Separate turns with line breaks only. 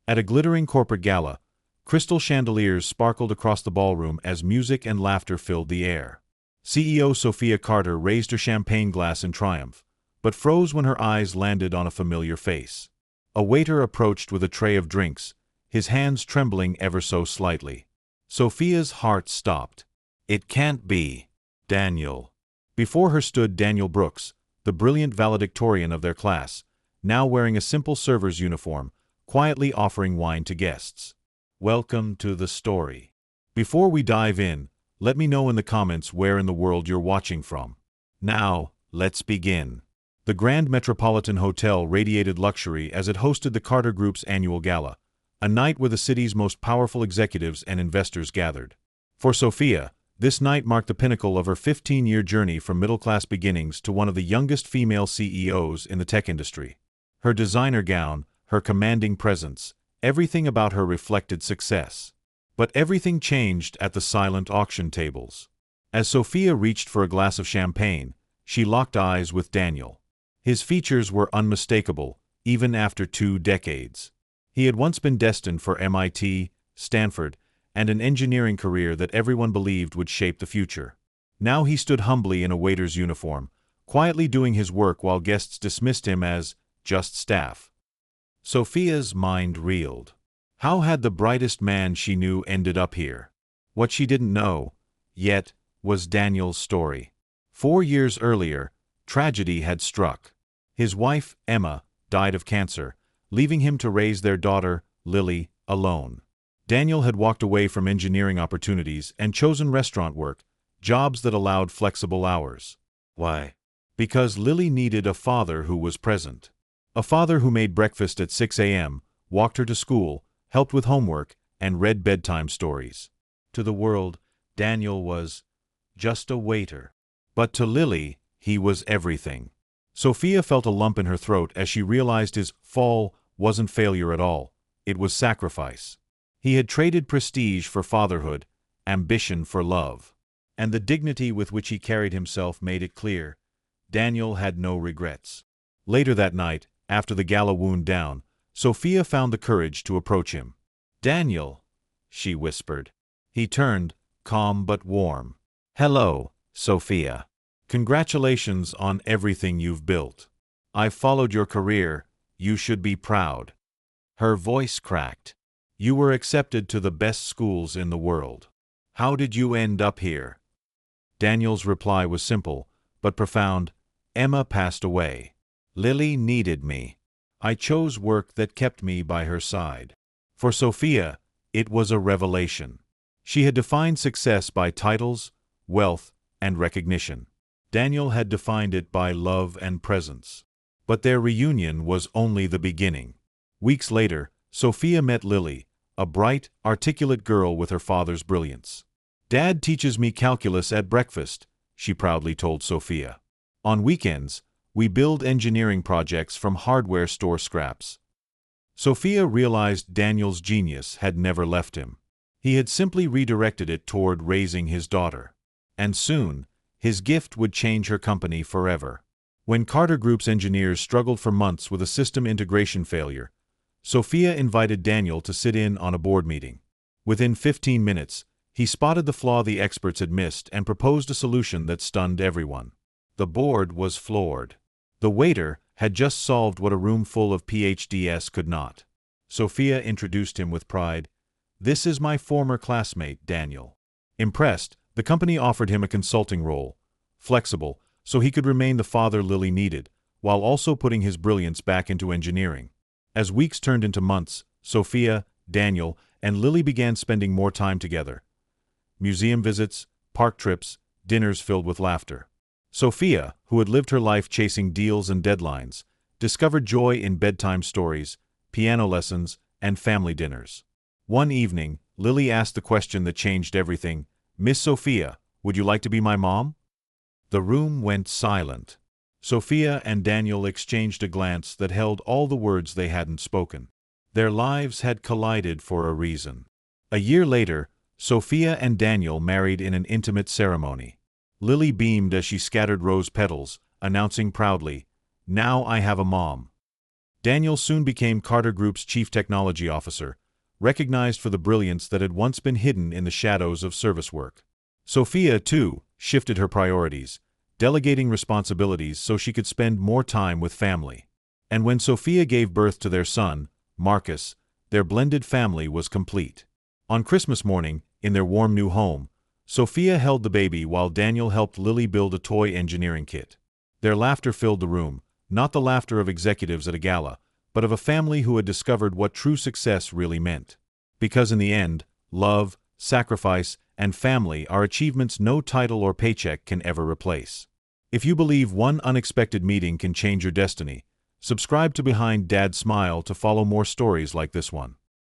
At a glittering corporate gala, crystal chandeliers sparkled across the ballroom as music and laughter filled the air. CEO Sophia Carter raised her champagne glass in triumph, but froze when her eyes landed on a familiar face. A waiter approached with a tray of drinks, his hands trembling ever so slightly. Sophia's heart stopped. It can't be. Daniel. Before her stood Daniel Brooks, the brilliant valedictorian of their class, now wearing a simple server's uniform, quietly offering wine to guests. Welcome to the story. Before we dive in, let me know in the comments where in the world you're watching from. Now, let's begin. The Grand Metropolitan Hotel radiated luxury as it hosted the Carter Group's annual gala, a night where the city's most powerful executives and investors gathered. For Sophia, this night marked the pinnacle of her 15-year journey from middle-class beginnings to one of the youngest female CEOs in the tech industry. Her designer gown, her commanding presence, everything about her reflected success. But everything changed at the silent auction tables. As Sophia reached for a glass of champagne, she locked eyes with Daniel. His features were unmistakable, even after 2 decades. He had once been destined for MIT, Stanford, and an engineering career that everyone believed would shape the future. Now he stood humbly in a waiter's uniform, quietly doing his work while guests dismissed him as just staff. Sophia's mind reeled. How had the brightest man she knew ended up here? What she didn't know, yet, was Daniel's story. 4 years earlier, tragedy had struck. His wife, Emma, died of cancer, leaving him to raise their daughter, Lily, alone. Daniel had walked away from engineering opportunities and chosen restaurant work, jobs that allowed flexible hours. Why? Because Lily needed a father who was present. A father who made breakfast at 6 a.m., walked her to school, helped with homework, and read bedtime stories. To the world, Daniel was just a waiter. But to Lily, he was everything. Sophia felt a lump in her throat as she realized his fall wasn't failure at all. It was sacrifice. He had traded prestige for fatherhood, ambition for love. And the dignity with which he carried himself made it clear. Daniel had no regrets. Later that night, after the gala wound down, Sophia found the courage to approach him. "Daniel," she whispered. He turned, calm but warm. "Hello, Sophia. Congratulations on everything you've built. I've followed your career, you should be proud." Her voice cracked. "You were accepted to the best schools in the world. How did you end up here?" Daniel's reply was simple, but profound. "Emma passed away. Lily needed me. I chose work that kept me by her side." For Sophia, it was a revelation. She had defined success by titles, wealth, and recognition. Daniel had defined it by love and presence. But their reunion was only the beginning. Weeks later, Sophia met Lily, a bright, articulate girl with her father's brilliance. "Dad teaches me calculus at breakfast," she proudly told Sophia. "On weekends, we build engineering projects from hardware store scraps." Sophia realized Daniel's genius had never left him. He had simply redirected it toward raising his daughter. And soon, his gift would change her company forever. When Carter Group's engineers struggled for months with a system integration failure, Sophia invited Daniel to sit in on a board meeting. Within 15 minutes, he spotted the flaw the experts had missed and proposed a solution that stunned everyone. The board was floored. The waiter had just solved what a room full of PhDs could not. Sophia introduced him with pride. "This is my former classmate, Daniel." Impressed, the company offered him a consulting role, flexible, so he could remain the father Lily needed, while also putting his brilliance back into engineering. As weeks turned into months, Sophia, Daniel, and Lily began spending more time together. Museum visits, park trips, dinners filled with laughter. Sophia, who had lived her life chasing deals and deadlines, discovered joy in bedtime stories, piano lessons, and family dinners. One evening, Lily asked the question that changed everything. "Miss Sophia, would you like to be my mom?" The room went silent. Sophia and Daniel exchanged a glance that held all the words they hadn't spoken. Their lives had collided for a reason. A year later, Sophia and Daniel married in an intimate ceremony. Lily beamed as she scattered rose petals, announcing proudly, "Now I have a mom." Daniel soon became Carter Group's chief technology officer, recognized for the brilliance that had once been hidden in the shadows of service work. Sophia, too, shifted her priorities, delegating responsibilities so she could spend more time with family. And when Sophia gave birth to their son, Marcus, their blended family was complete. On Christmas morning, in their warm new home, Sophia held the baby while Daniel helped Lily build a toy engineering kit. Their laughter filled the room, not the laughter of executives at a gala, but of a family who had discovered what true success really meant. Because in the end, love, sacrifice, and family are achievements no title or paycheck can ever replace. If you believe one unexpected meeting can change your destiny, subscribe to Behind Dad's Smile to follow more stories like this one.